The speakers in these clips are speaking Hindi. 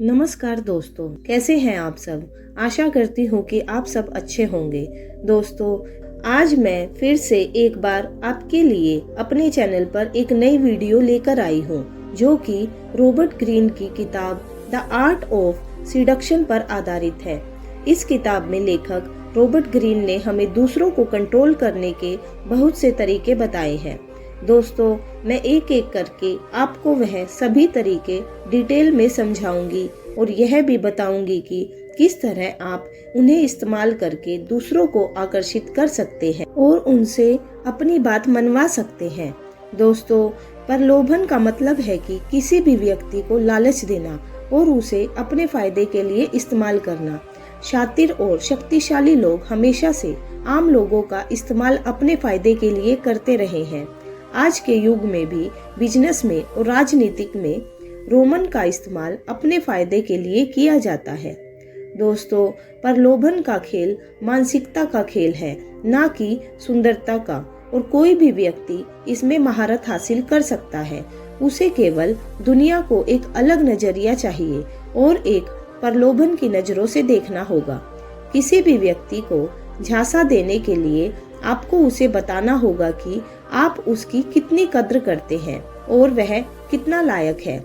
नमस्कार दोस्तों, कैसे हैं आप सब। आशा करती हूँ कि आप सब अच्छे होंगे। दोस्तों, आज मैं फिर से एक बार आपके लिए अपने चैनल पर एक नई वीडियो लेकर आई हूँ, जो कि रॉबर्ट ग्रीन की किताब द आर्ट ऑफ सीडक्शन पर आधारित है। इस किताब में लेखक रॉबर्ट ग्रीन ने हमें दूसरों को कंट्रोल करने के बहुत से तरीके बताए हैं। दोस्तों, मैं एक एक करके आपको वह सभी तरीके डिटेल में समझाऊंगी और यह भी बताऊंगी कि किस तरह आप उन्हें इस्तेमाल करके दूसरों को आकर्षित कर सकते हैं और उनसे अपनी बात मनवा सकते हैं। दोस्तों, प्रलोभन का मतलब है कि किसी भी व्यक्ति को लालच देना और उसे अपने फायदे के लिए इस्तेमाल करना। शातिर और शक्तिशाली लोग हमेशा से आम लोगों का इस्तेमाल अपने फायदे के लिए करते रहे हैं। आज के युग में भी बिजनेस में और राजनीतिक में रोमन का इस्तेमाल अपने फायदे के लिए किया जाता है। दोस्तों, प्रलोभन का खेल मानसिकता का खेल है, ना कि सुंदरता का, और कोई भी व्यक्ति इसमें महारत हासिल कर सकता है। उसे केवल दुनिया को एक अलग नजरिया चाहिए और एक प्रलोभन की नजरों से देखना होगा। किसी भी व्यक्ति को झांसा देने के लिए आपको उसे बताना होगा कि आप उसकी कितनी कद्र करते हैं और वह कितना लायक है।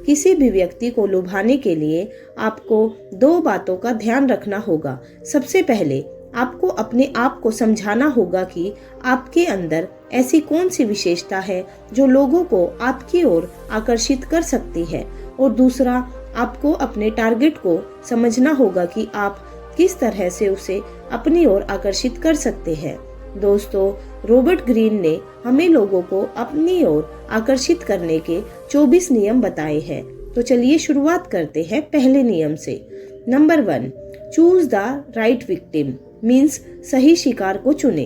किसी भी व्यक्ति को लुभाने के लिए आपको दो बातों का ध्यान रखना होगा। सबसे पहले आपको अपने आप को समझाना होगा कि आपके अंदर ऐसी कौन सी विशेषता है जो लोगों को आपकी ओर आकर्षित कर सकती है, और दूसरा, आपको अपने टारगेट को समझना होगा कि आप किस तरह से उसे अपनी ओर आकर्षित कर सकते हैं। दोस्तों, रॉबर्ट ग्रीन ने हमें लोगों को अपनी ओर आकर्षित करने के 24 नियम बताए हैं। तो चलिए शुरुआत करते हैं पहले नियम से। Number 1, choose the right victim, means सही शिकार को चुने।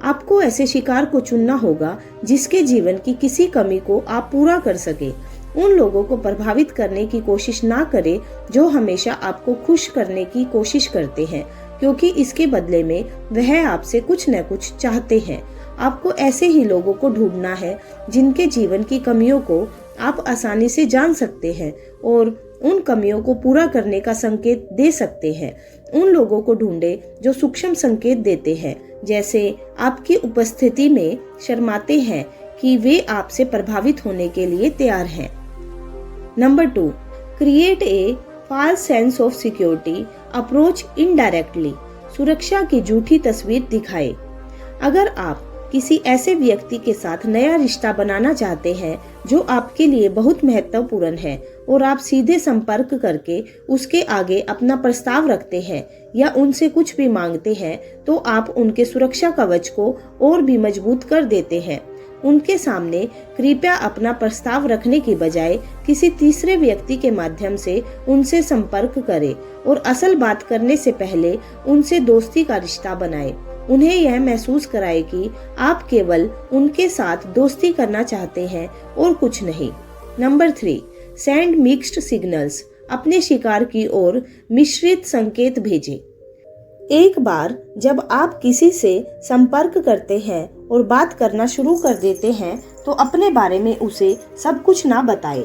आपको ऐसे शिकार को चुनना होगा जिसके जीवन की किसी कमी को आप पूरा कर सके। उन लोगों को प्रभावित करने की कोशिश ना करें जो हमेशा आपको खुश करने की कोशिश करते हैं, क्योंकि इसके बदले में वह आपसे कुछ न कुछ चाहते हैं। आपको ऐसे ही लोगों को ढूंढना है जिनके जीवन की कमियों को आप आसानी से जान सकते हैं और उन कमियों को पूरा करने का संकेत दे सकते हैं। उन लोगों को ढूंढे जो सूक्ष्म संकेत देते हैं, जैसे आपकी उपस्थिति में शर्माते हैं कि वे आपसे प्रभावित होने के लिए तैयार हैं। Number 2, create a false sense of security, approach indirectly, सुरक्षा की झूठी तस्वीर दिखाए। अगर आप किसी ऐसे व्यक्ति के साथ नया रिश्ता बनाना चाहते हैं जो आपके लिए बहुत महत्वपूर्ण है और आप सीधे संपर्क करके उसके आगे अपना प्रस्ताव रखते हैं या उनसे कुछ भी मांगते हैं, तो आप उनके सुरक्षा कवच को और भी मजबूत कर देते हैं। उनके सामने कृपया अपना प्रस्ताव रखने की बजाय किसी तीसरे व्यक्ति के माध्यम से उनसे संपर्क करें और असल बात करने से पहले उनसे दोस्ती का रिश्ता बनाएं। उन्हें यह महसूस कराएं कि आप केवल उनके साथ दोस्ती करना चाहते हैं और कुछ नहीं। नंबर 3, सेंड मिक्स्ड सिग्नल्स, अपने शिकार की ओर मिश्रित संकेत भेजें। एक बार जब आप किसी से संपर्क करते हैं और बात करना शुरू कर देते हैं, तो अपने बारे में उसे सब कुछ ना बताएं।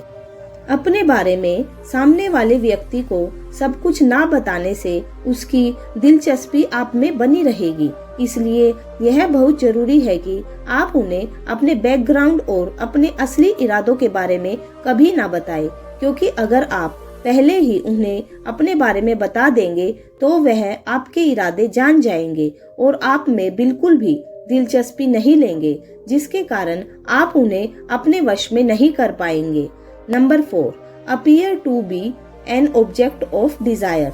अपने बारे में सामने वाले व्यक्ति को सब कुछ ना बताने से उसकी दिलचस्पी आप में बनी रहेगी। इसलिए यह बहुत जरूरी है कि आप उन्हें अपने बैकग्राउंड और अपने असली इरादों के बारे में कभी ना बताएं, क्योंकि अगर आप पहले ही उन्हें अपने बारे में बता देंगे तो वह आपके इरादे जान जाएंगे और आप में बिल्कुल भी दिलचस्पी नहीं लेंगे, जिसके कारण आप उन्हें अपने वश में नहीं कर पाएंगे। Number 4, appear to be an object of desire,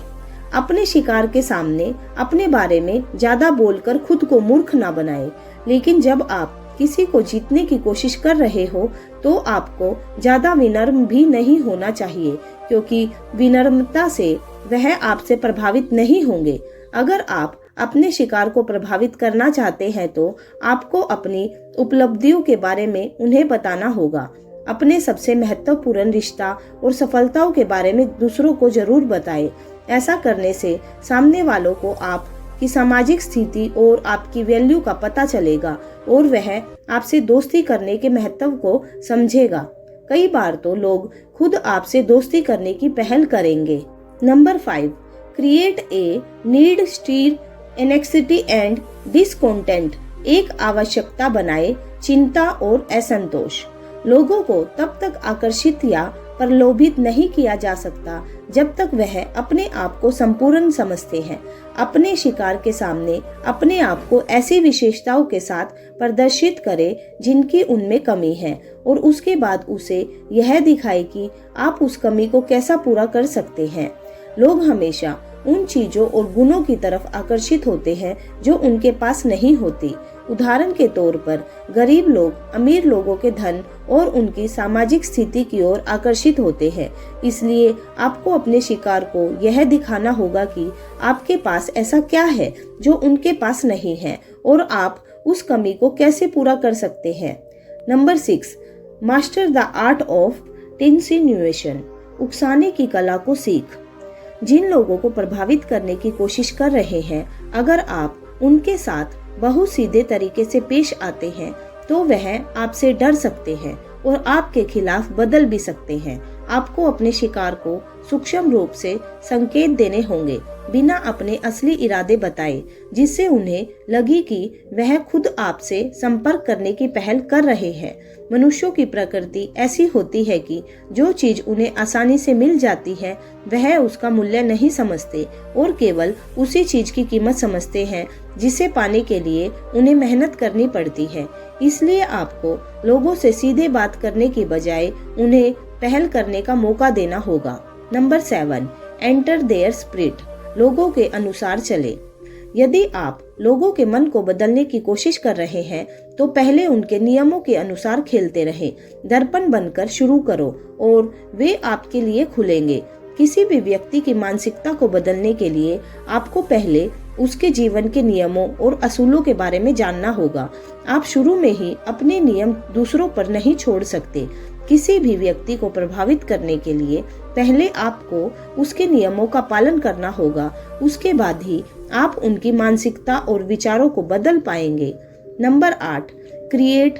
अपने शिकार के सामने अपने बारे में ज्यादा बोलकर खुद को मूर्ख ना बनाएं। लेकिन जब आप किसी को जीतने की कोशिश कर रहे हो तो आपको ज्यादा विनम्र भी नहीं होना चाहिए, क्योंकि विनम्रता से वह आपसे प्रभावित नहीं होंगे। अगर आप अपने शिकार को प्रभावित करना चाहते हैं तो आपको अपनी उपलब्धियों के बारे में उन्हें बताना होगा। अपने सबसे महत्वपूर्ण रिश्ता और सफलताओं के बारे में दूसरों को जरूर बताएं। ऐसा करने से सामने वालों को आपकी सामाजिक स्थिति और आपकी वैल्यू का पता चलेगा और वह आपसे दोस्ती करने के महत्व को समझेगा। कई बार तो लोग खुद आपसे दोस्ती करने की पहल करेंगे। Number 5, create a need stir anxiety and discontent. एक आवश्यकता बनाए चिंता और असंतोष। लोगों को तब तक आकर्षित या प्रलोभित नहीं किया जा सकता जब तक वह अपने आप को संपूर्ण समझते हैं। अपने शिकार के सामने अपने आप को ऐसी विशेषताओं के साथ प्रदर्शित करे जिनकी उनमें कमी है और उसके बाद उसे यह दिखाए कि आप उस कमी को कैसा पूरा कर सकते हैं। लोग हमेशा उन चीजों और गुणों की तरफ आकर्षित होते हैं जो उनके पास नहीं होती। उदाहरण के तौर पर गरीब लोग अमीर लोगों के धन और उनकी सामाजिक स्थिति की ओर आकर्षित होते हैं। इसलिए आपको अपने शिकार को यह दिखाना होगा कि आपके पास ऐसा क्या है जो उनके पास नहीं है और आप उस कमी को कैसे पूरा कर सकते हैं। Number 6, master the art of insinuation. उकसाने की कला को सीख। जिन लोगों को प्रभावित करने की कोशिश कर रहे हैं, अगर आप उनके साथ बहुत सीधे तरीके से पेश आते हैं तो वह आपसे डर सकते हैं और आपके खिलाफ बदल भी सकते हैं। आपको अपने शिकार को सूक्ष्म रूप से संकेत देने होंगे बिना अपने असली इरादे बताए, जिससे उन्हें लगे कि वह खुद आपसे संपर्क करने की पहल कर रहे हैं। मनुष्यों की प्रकृति ऐसी होती है कि जो चीज उन्हें आसानी से मिल जाती है वह उसका मूल्य नहीं समझते और केवल उसी चीज की कीमत समझते हैं जिसे पाने के लिए उन्हें मेहनत करनी पड़ती है। इसलिए आपको लोगों से सीधे बात करने की बजाय उन्हें पहल करने का मौका देना होगा। Number 7, enter their spirit. लोगों के अनुसार चले। यदि आप लोगों के मन को बदलने की कोशिश कर रहे हैं तो पहले उनके नियमों के अनुसार खेलते रहें। दर्पण बनकर शुरू करो और वे आपके लिए खुलेंगे। किसी भी व्यक्ति की मानसिकता को बदलने के लिए आपको पहले उसके जीवन के नियमों और असूलों के बारे में जानना होगा। आप शुरू में ही अपने नियम दूसरों पर नहीं छोड़ सकते। किसी भी व्यक्ति को प्रभावित करने के लिए पहले आपको उसके नियमों का पालन करना होगा, उसके बाद ही आप उनकी मानसिकता और विचारों को बदल पाएंगे। Number 8, create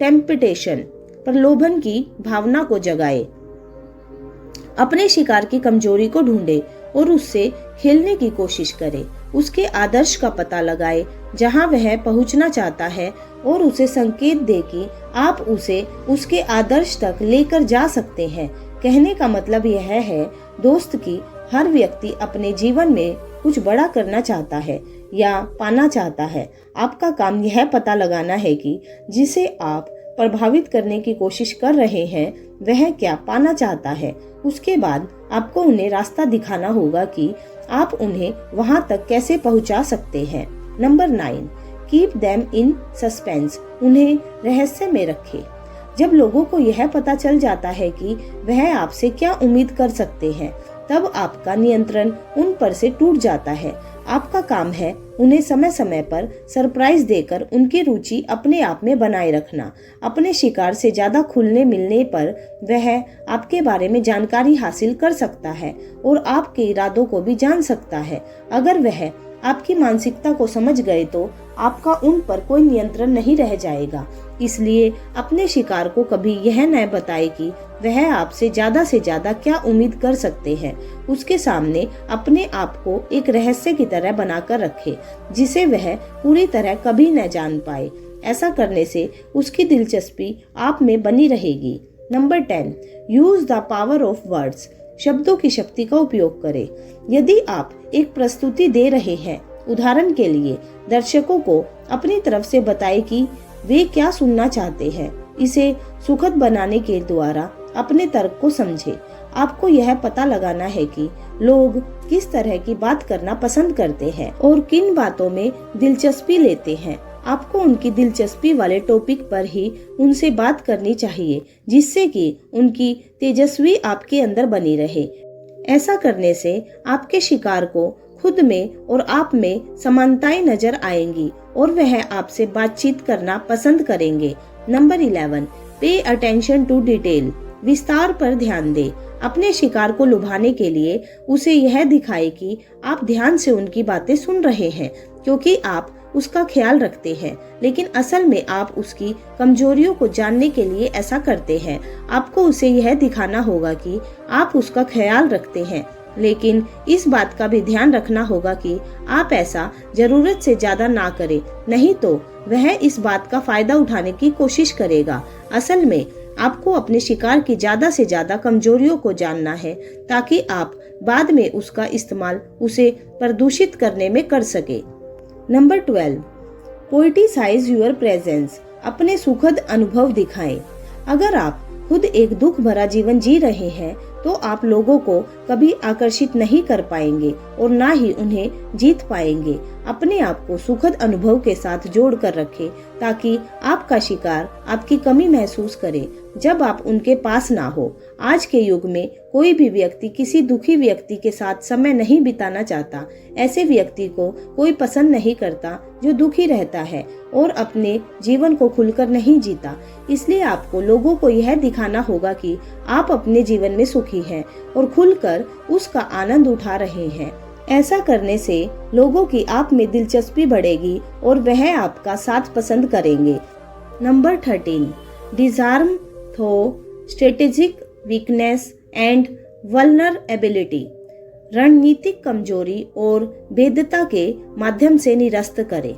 temptation. प्रलोभन की भावना को जगाए। अपने शिकार की कमजोरी को ढूंढे और उससे खेलने की कोशिश करे। उसके आदर्श का पता लगाए जहां वह पहुंचना चाहता है और उसे संकेत दे कि आप उसे उसके आदर्श तक लेकर जा सकते हैं। कहने का मतलब यह है दोस्त कि हर व्यक्ति अपने जीवन में कुछ बड़ा करना चाहता है या पाना चाहता है। आपका काम यह पता लगाना है कि जिसे आप प्रभावित करने की कोशिश कर रहे हैं वह क्या पाना चाहता है। उसके बाद आपको उन्हें रास्ता दिखाना होगा कि आप उन्हें वहां तक कैसे पहुंचा सकते हैं। Number 9, keep them in suspense. उन्हें रहस्य में रखें। जब लोगों को यह पता चल जाता है कि वह आपसे क्या उम्मीद कर सकते हैं, तब आपका नियंत्रण उन पर से टूट जाता है। आपका काम है उन्हें समय समय पर सरप्राइज देकर उनकी रुचि अपने आप में बनाए रखना। अपने शिकार से ज्यादा खुलने मिलने पर वह आपके बारे में जानकारी हासिल कर सकता है और आपके इरादों को भी जान सकता है। अगर वह आपकी मानसिकता को समझ गए तो आपका उन पर कोई नियंत्रण नहीं रह जाएगा। इसलिए अपने शिकार को कभी यह न बताए कि वह आपसे से ज्यादा क्या उम्मीद कर सकते हैं। उसके सामने अपने आप को एक रहस्य की तरह बनाकर रखे जिसे वह पूरी तरह कभी न जान पाए। ऐसा करने से उसकी दिलचस्पी आप में बनी रहेगी। Number 10, use the power of words. शब्दों की शक्ति का उपयोग करें। यदि आप एक प्रस्तुति दे रहे हैं, उदाहरण के लिए दर्शकों को अपनी तरफ से बताएं कि वे क्या सुनना चाहते हैं। इसे सुखद बनाने के द्वारा अपने तर्क को समझें। आपको यह पता लगाना है कि लोग किस तरह की बात करना पसंद करते हैं और किन बातों में दिलचस्पी लेते हैं। आपको उनकी दिलचस्पी वाले टॉपिक पर ही उनसे बात करनी चाहिए जिससे कि उनकी तेजस्वी आपके अंदर बनी रहे। ऐसा करने से आपके शिकार को खुद में और आप में समानताएं नजर आएंगी और वह आपसे बातचीत करना पसंद करेंगे। Number 11, pay attention to detail. विस्तार पर ध्यान दें। अपने शिकार को लुभाने के लिए उसे यह दिखाए कि आप ध्यान से उनकी बातें सुन रहे हैं, क्योंकि आप उसका ख्याल रखते हैं, लेकिन असल में आप उसकी कमजोरियों को जानने के लिए ऐसा करते हैं। आपको उसे यह दिखाना होगा कि आप उसका ख्याल रखते हैं, लेकिन इस बात का भी ध्यान रखना होगा कि आप ऐसा जरूरत से ज्यादा ना करें, नहीं तो वह इस बात का फायदा उठाने की कोशिश करेगा। असल में आपको अपने शिकार की ज्यादा से ज्यादा कमजोरियों को जानना है, ताकि आप बाद में उसका इस्तेमाल उसे प्रदूषित करने में कर सके। Number 12, poeticise your presence. अपने सुखद अनुभव दिखाएं। अगर आप खुद एक दुख भरा जीवन जी रहे हैं तो आप लोगों को कभी आकर्षित नहीं कर पाएंगे और ना ही उन्हें जीत पाएंगे। अपने आप को सुखद अनुभव के साथ जोड़ कर रखें, ताकि आपका शिकार आपकी कमी महसूस करे जब आप उनके पास ना हो। आज के युग में कोई भी व्यक्ति किसी दुखी व्यक्ति के साथ समय नहीं बिताना चाहता। ऐसे व्यक्ति को कोई पसंद नहीं करता जो दुखी रहता है और अपने जीवन को खुलकर नहीं जीता। इसलिए आपको लोगों को यह दिखाना होगा कि आप अपने जीवन में सुखी हैं और खुलकर उसका आनंद उठा रहे हैं। ऐसा करने से लोगों की आप में दिलचस्पी बढ़ेगी और वह आपका साथ पसंद करेंगे। नंबर 13, डिजार्म थो स्ट्रेटेजिक वीकनेस एंड वल्नरेबिलिटी। रणनीतिक कमजोरी और भेद्यता के माध्यम से निरस्त करें।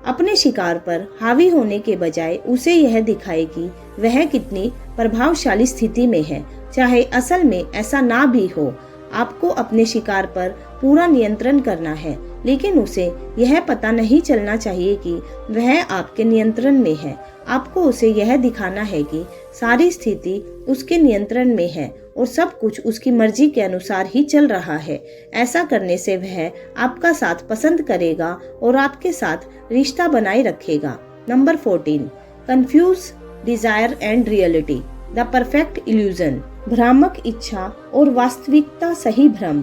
अपने शिकार पर हावी होने के बजाय उसे यह दिखाए कि वह कितनी प्रभावशाली स्थिति में है, चाहे असल में ऐसा ना भी हो। आपको अपने शिकार पर पूरा नियंत्रण करना है, लेकिन उसे यह पता नहीं चलना चाहिए कि वह आपके नियंत्रण में है। आपको उसे यह दिखाना है कि सारी स्थिति उसके नियंत्रण में है और सब कुछ उसकी मर्जी के अनुसार ही चल रहा है। ऐसा करने से वह आपका साथ पसंद करेगा और आपके साथ रिश्ता बनाए रखेगा। Number 14, confuse desire and reality, the perfect illusion. भ्रामक इच्छा और वास्तविकता सही भ्रम।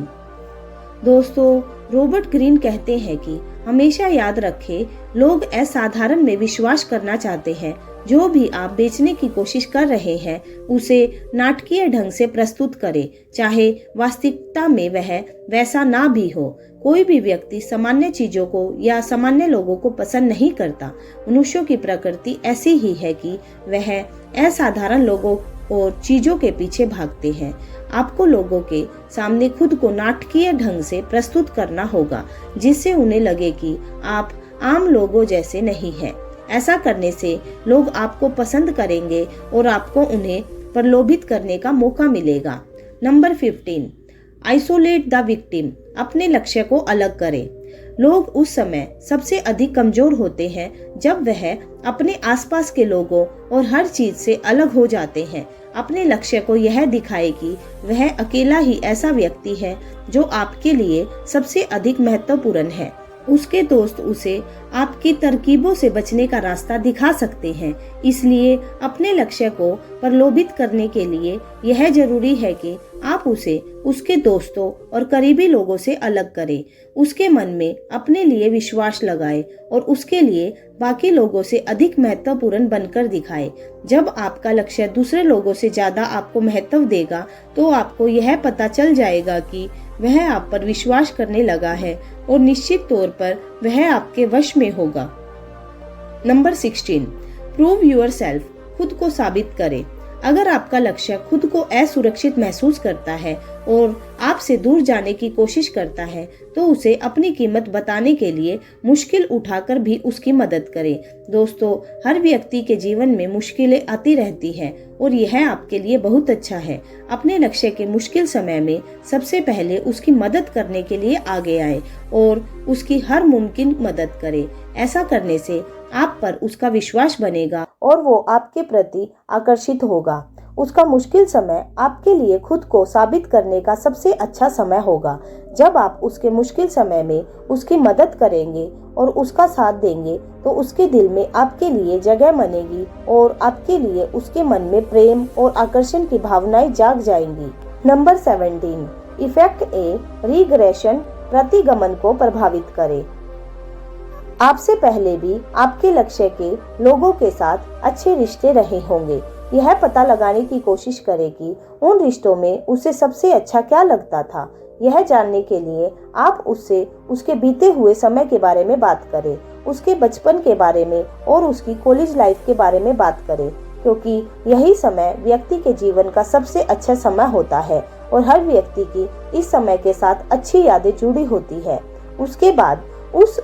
दोस्तों, रॉबर्ट ग्रीन कहते हैं कि हमेशा याद रखें, लोग असाधारण में विश्वास करना चाहते हैं। जो भी आप बेचने की कोशिश कर रहे हैं उसे नाटकीय ढंग से प्रस्तुत करें, चाहे वास्तविकता में वह वैसा ना भी हो। कोई भी व्यक्ति सामान्य चीजों को या सामान्य लोगों को पसंद नहीं करता। मनुष्यों की प्रकृति ऐसी ही है कि वह असाधारण लोगों और चीजों के पीछे भागते हैं। आपको लोगों के सामने खुद को नाटकीय ढंग से प्रस्तुत करना होगा, जिससे उन्हें लगे कि आप आम लोगों जैसे नहीं हैं। ऐसा करने से लोग आपको पसंद करेंगे और आपको उन्हें प्रलोभित करने का मौका मिलेगा। Number 15, isolate the victim. अपने लक्ष्य को अलग करें। लोग उस समय सबसे अधिक कमजोर होते हैं जब वह अपने आसपास के लोगों और हर चीज से अलग हो जाते हैं। अपने लक्ष्य को यह दिखाए कि वह अकेला ही ऐसा व्यक्ति है जो आपके लिए सबसे अधिक महत्वपूर्ण है। उसके दोस्त उसे आपकी तरकीबों से बचने का रास्ता दिखा सकते हैं। इसलिए अपने लक्ष्य को प्रलोभित करने के लिए यह जरूरी है कि आप उसे उसके दोस्तों और करीबी लोगों से अलग करें। उसके मन में अपने लिए विश्वास लगाएं और उसके लिए बाकी लोगों से अधिक महत्वपूर्ण बनकर दिखाएं। जब आपका लक्ष्य दूसरे लोगों से ज्यादा आपको महत्व देगा तो आपको यह पता चल जाएगा कि वह आप पर विश्वास करने लगा है और निश्चित तौर पर वह आपके वश में होगा। Number 16, prove yourself. खुद को साबित करें। अगर आपका लक्ष्य खुद को असुरक्षित महसूस करता है और आपसे दूर जाने की कोशिश करता है तो उसे अपनी कीमत बताने के लिए मुश्किल उठाकर भी उसकी मदद करें। दोस्तों, हर व्यक्ति के जीवन में मुश्किलें आती रहती हैं और यह आपके लिए बहुत अच्छा है। अपने लक्ष्य के मुश्किल समय में सबसे पहले उसकी मदद करने के लिए आगे आए और उसकी हर मुमकिन मदद करें। ऐसा करने से आप पर उसका विश्वास बनेगा और वो आपके प्रति आकर्षित होगा। उसका मुश्किल समय आपके लिए खुद को साबित करने का सबसे अच्छा समय होगा। जब आप उसके मुश्किल समय में उसकी मदद करेंगे और उसका साथ देंगे तो उसके दिल में आपके लिए जगह बनेगी और आपके लिए उसके मन में प्रेम और आकर्षण की भावनाएं जाग जाएंगी। नंबर 17, इफेक्ट ए रिग्रेशन। प्रतिगमन को प्रभावित करे। आपसे पहले भी आपके लक्ष्य के लोगों के साथ अच्छे रिश्ते रहे होंगे। यह पता लगाने की कोशिश करें कि उन रिश्तों में उसे सबसे अच्छा क्या लगता था। यह जानने के लिए आप उससे उसके बीते हुए समय के बारे में बात करें उसके बचपन के बारे में और उसकी कॉलेज लाइफ के बारे में बात करें, क्योंकि यही समय व्यक्ति के जीवन का सबसे अच्छा समय होता है और हर व्यक्ति की इस समय के साथ अच्छी यादें जुड़ी होती है। उसके बाद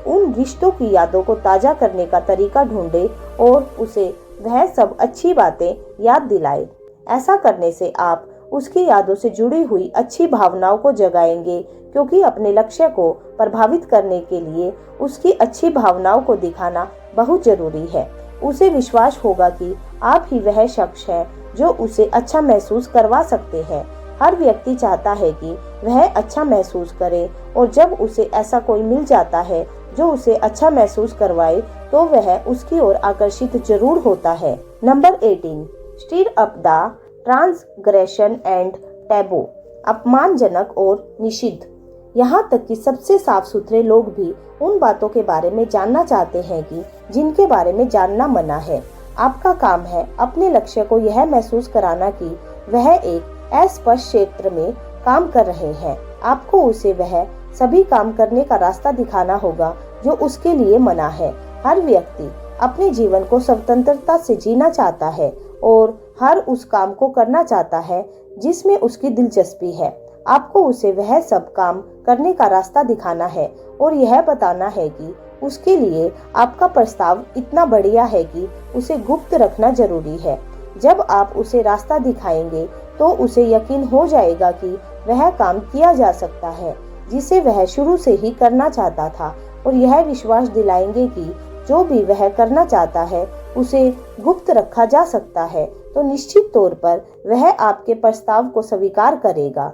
उन रिश्तों की यादों को ताजा करने का तरीका ढूंढे और उसे वह सब अच्छी बातें याद दिलाए। ऐसा करने से आप उसकी यादों से जुड़ी हुई अच्छी भावनाओं को जगाएंगे, क्योंकि अपने लक्ष्य को प्रभावित करने के लिए उसकी अच्छी भावनाओं को दिखाना बहुत जरूरी है। उसे विश्वास होगा कि आप ही वह शख्स है जो उसे अच्छा महसूस करवा सकते हैं। हर व्यक्ति चाहता है कि वह अच्छा महसूस करे, और जब उसे ऐसा कोई मिल जाता है जो उसे अच्छा महसूस करवाए तो वह उसकी ओर आकर्षित जरूर होता है। Number 18, stir up the transgression and taboo. अपमानजनक और निषिद्ध। यहाँ तक कि सबसे साफ सुथरे लोग भी उन बातों के बारे में जानना चाहते हैं कि जिनके बारे में जानना मना है। आपका काम है अपने लक्ष्य को यह महसूस कराना कि वह एक अस्पष्ट क्षेत्र में काम कर रहे हैं। आपको उसे वह सभी काम करने का रास्ता दिखाना होगा जो उसके लिए मना है। हर व्यक्ति अपने जीवन को स्वतंत्रता से जीना चाहता है और हर उस काम को करना चाहता है जिसमें उसकी दिलचस्पी है। आपको उसे वह सब काम करने का रास्ता दिखाना है और यह बताना है कि उसके लिए आपका प्रस्ताव इतना बढ़िया है कि उसे गुप्त रखना जरूरी है। जब आप उसे रास्ता दिखाएंगे तो उसे यकीन हो जाएगा कि वह काम किया जा सकता है जिसे वह शुरू से ही करना चाहता था, और यह विश्वास दिलाएंगे कि जो भी वह करना चाहता है उसे गुप्त रखा जा सकता है, तो निश्चित तौर पर वह आपके प्रस्ताव को स्वीकार करेगा।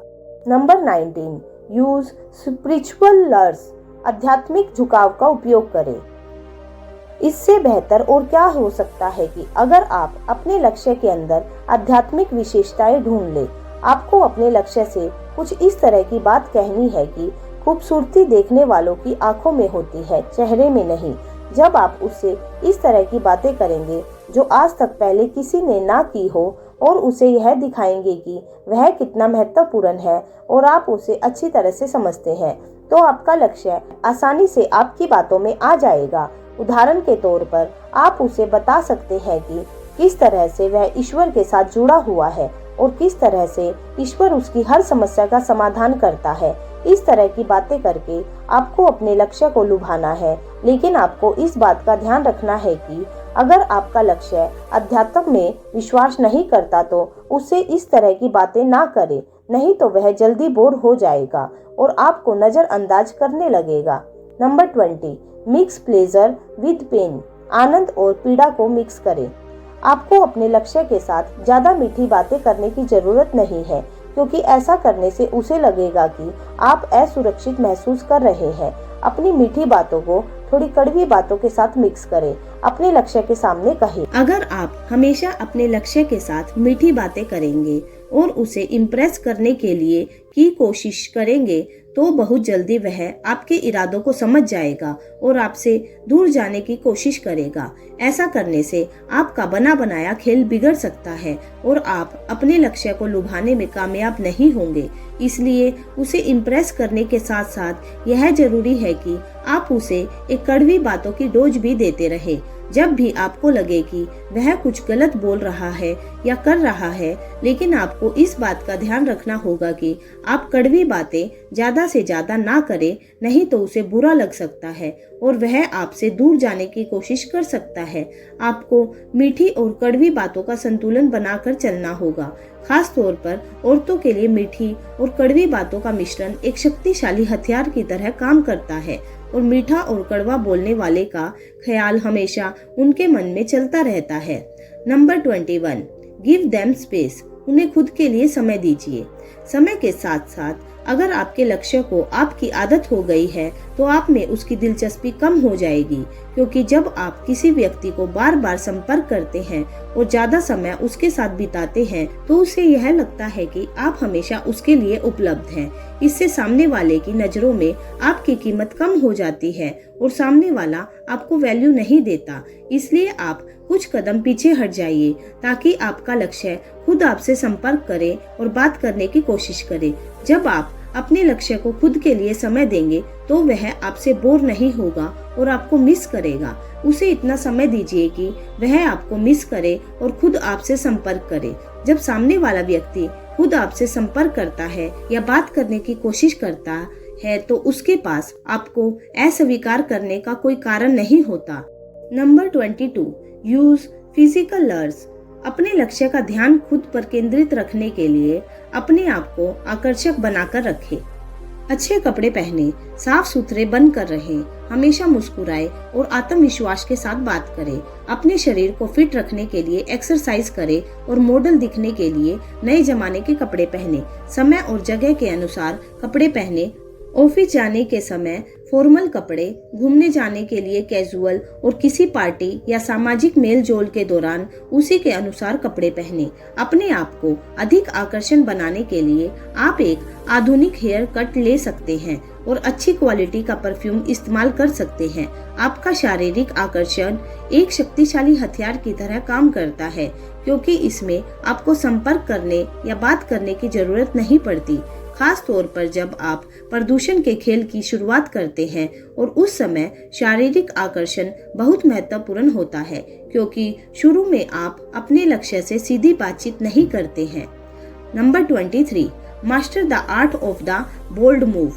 Number 19, use spiritual lures. आध्यात्मिक झुकाव का उपयोग करें। इससे बेहतर और क्या हो सकता है कि अगर आप अपने लक्ष्य के अंदर आध्यात्मिक विशेषताएं ढूंढ लें। आपको अपने लक्ष्य से कुछ इस तरह की बात कहनी है कि खूबसूरती देखने वालों की आंखों में होती है, चेहरे में नहीं। जब आप उससे इस तरह की बातें करेंगे जो आज तक पहले किसी ने ना की हो, और उसे यह दिखाएंगे कि वह कितना महत्वपूर्ण है और आप उसे अच्छी तरह से समझते हैं, तो आपका लक्ष्य आसानी से आपकी बातों में आ जाएगा। उदाहरण के तौर पर आप उसे बता सकते हैं कि किस तरह से वह ईश्वर के साथ जुड़ा हुआ है और किस तरह से ईश्वर उसकी हर समस्या का समाधान करता है। इस तरह की बातें करके आपको अपने लक्ष्य को लुभाना है, लेकिन आपको इस बात का ध्यान रखना है कि अगर आपका लक्ष्य अध्यात्म में विश्वास नहीं करता तो उससे इस तरह की बातें ना करें, नहीं तो वह जल्दी बोर हो जाएगा और आपको नजरअंदाज करने लगेगा। Number 20, mix pleasure with pain. आनंद और पीड़ा को मिक्स करें। आपको अपने लक्ष्य के साथ ज्यादा मीठी बातें करने की जरूरत नहीं है, क्योंकि ऐसा करने से उसे लगेगा कि आप असुरक्षित महसूस कर रहे हैं। अपनी मीठी बातों को थोड़ी कड़वी बातों के साथ मिक्स करें। अपने लक्ष्य के सामने कहें। अगर आप हमेशा अपने लक्ष्य के साथ मीठी बातें करेंगे और उसे इम्प्रेस करने के लिए की कोशिश करेंगे तो बहुत जल्दी वह आपके इरादों को समझ जाएगा और आपसे दूर जाने की कोशिश करेगा। ऐसा करने से आपका बना बनाया खेल बिगड़ सकता है और आप अपने लक्ष्य को लुभाने में कामयाब नहीं होंगे। इसलिए उसे इम्प्रेस करने के साथ साथ यह जरूरी है कि आप उसे एक कड़वी बातों की डोज भी देते रहे। जब भी आपको लगे कि वह कुछ गलत बोल रहा है या कर रहा है, लेकिन आपको इस बात का ध्यान रखना होगा कि आप कड़वी बातें ज्यादा से ज्यादा ना करें, नहीं तो उसे बुरा लग सकता है और वह आपसे दूर जाने की कोशिश कर सकता है। आपको मीठी और कड़वी बातों का संतुलन बनाकर चलना होगा। खास तौर पर औरतों के लिए मीठी और कड़वी बातों का मिश्रण एक शक्तिशाली हथियार की तरह काम करता है और मीठा और कड़वा बोलने वाले का ख्याल हमेशा उनके मन में चलता रहता है। Number 21, give them space. उन्हें खुद के लिए समय दीजिए। समय के साथ साथ अगर आपके लक्ष्य को आपकी आदत हो गई है तो आप में उसकी दिलचस्पी कम हो जाएगी, क्योंकि जब आप किसी व्यक्ति को बार बार संपर्क करते हैं और ज्यादा समय उसके साथ बिताते हैं तो उसे यह लगता है कि आप हमेशा उसके लिए उपलब्ध हैं। इससे सामने वाले की नजरों में आपकी कीमत कम हो जाती है और सामने वाला आपको वैल्यू नहीं देता। इसलिए आप कुछ कदम पीछे हट जाइए ताकि आपका लक्ष्य खुद आपसे संपर्क करे और बात करने की कोशिश करे। जब आप अपने लक्ष्य को खुद के लिए समय देंगे तो वह आपसे बोर नहीं होगा और आपको मिस करेगा। उसे इतना समय दीजिए कि वह आपको मिस करे और खुद आपसे संपर्क करे। जब सामने वाला व्यक्ति खुद आपसे संपर्क करता है या बात करने की कोशिश करता है तो उसके पास आपको अस्वीकार करने का कोई कारण नहीं होता। Number 22, use physical lures. अपने लक्ष्य का ध्यान खुद पर केंद्रित रखने के लिए अपने आप को आकर्षक बनाकर रखें। अच्छे कपड़े पहने, साफ सुथरे बनकर रहें, हमेशा मुस्कुराए और आत्मविश्वास के साथ बात करें। अपने शरीर को फिट रखने के लिए एक्सरसाइज करें और मॉडल दिखने के लिए नए जमाने के कपड़े पहने। समय और जगह के अनुसार कपड़े पहने। ऑफिस जाने के समय फॉर्मल कपड़े, घूमने जाने के लिए कैजुअल और किसी पार्टी या सामाजिक मेल जोल के दौरान उसी के अनुसार कपड़े पहने। अपने आप को अधिक आकर्षण बनाने के लिए आप एक आधुनिक हेयर कट ले सकते हैं और अच्छी क्वालिटी का परफ्यूम इस्तेमाल कर सकते हैं। आपका शारीरिक आकर्षण एक शक्तिशाली हथियार की तरह काम करता है क्योंकि इसमें आपको संपर्क करने या बात करने की जरूरत नहीं पड़ती, खास तौर पर जब आप प्रदूषण के खेल की शुरुआत करते हैं और उस समय शारीरिक आकर्षण बहुत महत्वपूर्ण होता है क्योंकि शुरू में आप अपने लक्ष्य से सीधी बातचीत नहीं करते हैं। Number 23, master the art of the bold move.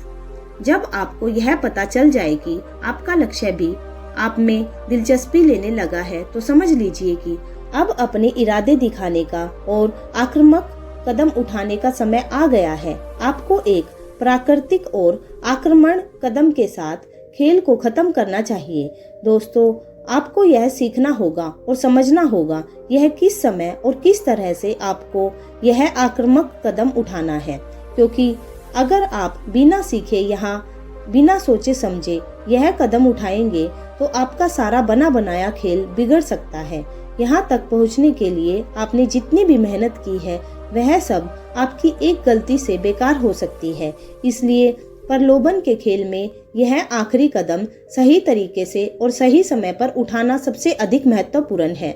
जब आपको यह पता चल जाए कि आपका लक्ष्य भी आप में दिलचस्पी लेने लगा है तो समझ लीजिए कि अब अपने इरादे दिखाने का और आक्रामक कदम उठाने का समय आ गया है। आपको एक प्राकृतिक और आक्रमण कदम के साथ खेल को खत्म करना चाहिए। दोस्तों, आपको यह सीखना होगा और समझना होगा यह किस समय और किस तरह से आपको यह आक्रामक कदम उठाना है, क्योंकि अगर आप बिना सीखे यहाँ बिना सोचे समझे यह कदम उठाएंगे तो आपका सारा बना बनाया खेल बिगड़ सकता है। यहाँ तक पहुँचने के लिए आपने जितनी भी मेहनत की है वह सब आपकी एक गलती से बेकार हो सकती है। इसलिए प्रलोभन के खेल में यह आखिरी कदम सही तरीके से और सही समय पर उठाना सबसे अधिक महत्वपूर्ण है।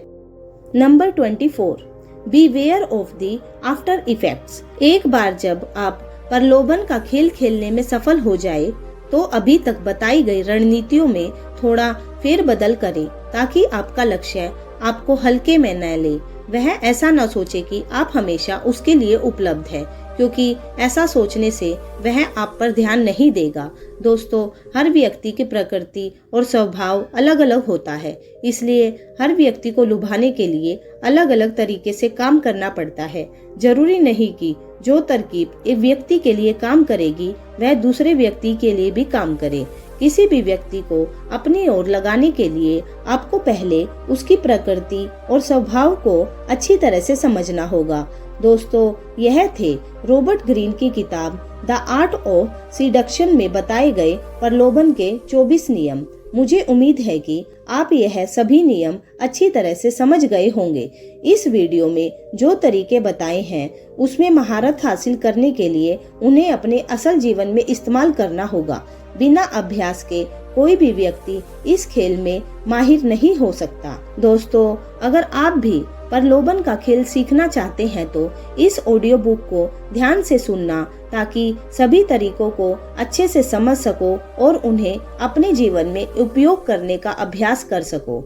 Number 24, beware of the after effects. एक बार जब आप प्रलोभन का खेल खेलने में सफल हो जाए तो अभी तक बताई गई रणनीतियों में थोड़ा फेरबदल करें ताकि आपका लक्ष्य आपको हल्के में न ले। वह ऐसा न सोचे कि आप हमेशा उसके लिए उपलब्ध है, क्योंकि ऐसा सोचने से वह आप पर ध्यान नहीं देगा। दोस्तों, हर व्यक्ति की प्रकृति और स्वभाव अलग अलग होता है, इसलिए हर व्यक्ति को लुभाने के लिए अलग अलग तरीके से काम करना पड़ता है। जरूरी नहीं कि जो तरकीब एक व्यक्ति के लिए काम करेगी वह दूसरे व्यक्ति के लिए भी काम करे। किसी भी व्यक्ति को अपनी ओर लगाने के लिए आपको पहले उसकी प्रकृति और स्वभाव को अच्छी तरह से समझना होगा। दोस्तों, यह थे रॉबर्ट ग्रीन की किताब द आर्ट ऑफ सीडक्शन में बताए गए प्रलोभन के 24 नियम। मुझे उम्मीद है कि आप यह सभी नियम अच्छी तरह से समझ गए होंगे। इस वीडियो में जो तरीके बताए हैं उसमें महारत हासिल करने के लिए उन्हें अपने असल जीवन में इस्तेमाल करना होगा। बिना अभ्यास के कोई भी व्यक्ति इस खेल में माहिर नहीं हो सकता। दोस्तों, अगर आप भी प्रलोभन का खेल सीखना चाहते हैं तो इस ऑडियो बुक को ध्यान से सुनना ताकि सभी तरीकों को अच्छे से समझ सको और उन्हें अपने जीवन में उपयोग करने का अभ्यास कर सको।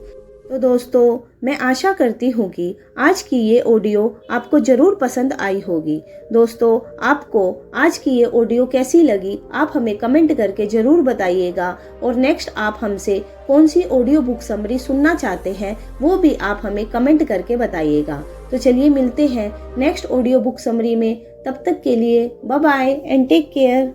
तो दोस्तों, मैं आशा करती हूँ कि आज की ये ऑडियो आपको ज़रूर पसंद आई होगी। दोस्तों, आपको आज की ये ऑडियो कैसी लगी आप हमें कमेंट करके ज़रूर बताइएगा, और नेक्स्ट आप हमसे कौन सी ऑडियो बुक समरी सुनना चाहते हैं वो भी आप हमें कमेंट करके बताइएगा। तो चलिए मिलते हैं नेक्स्ट ऑडियो बुक समरी में। तब तक के लिए bye bye and take care.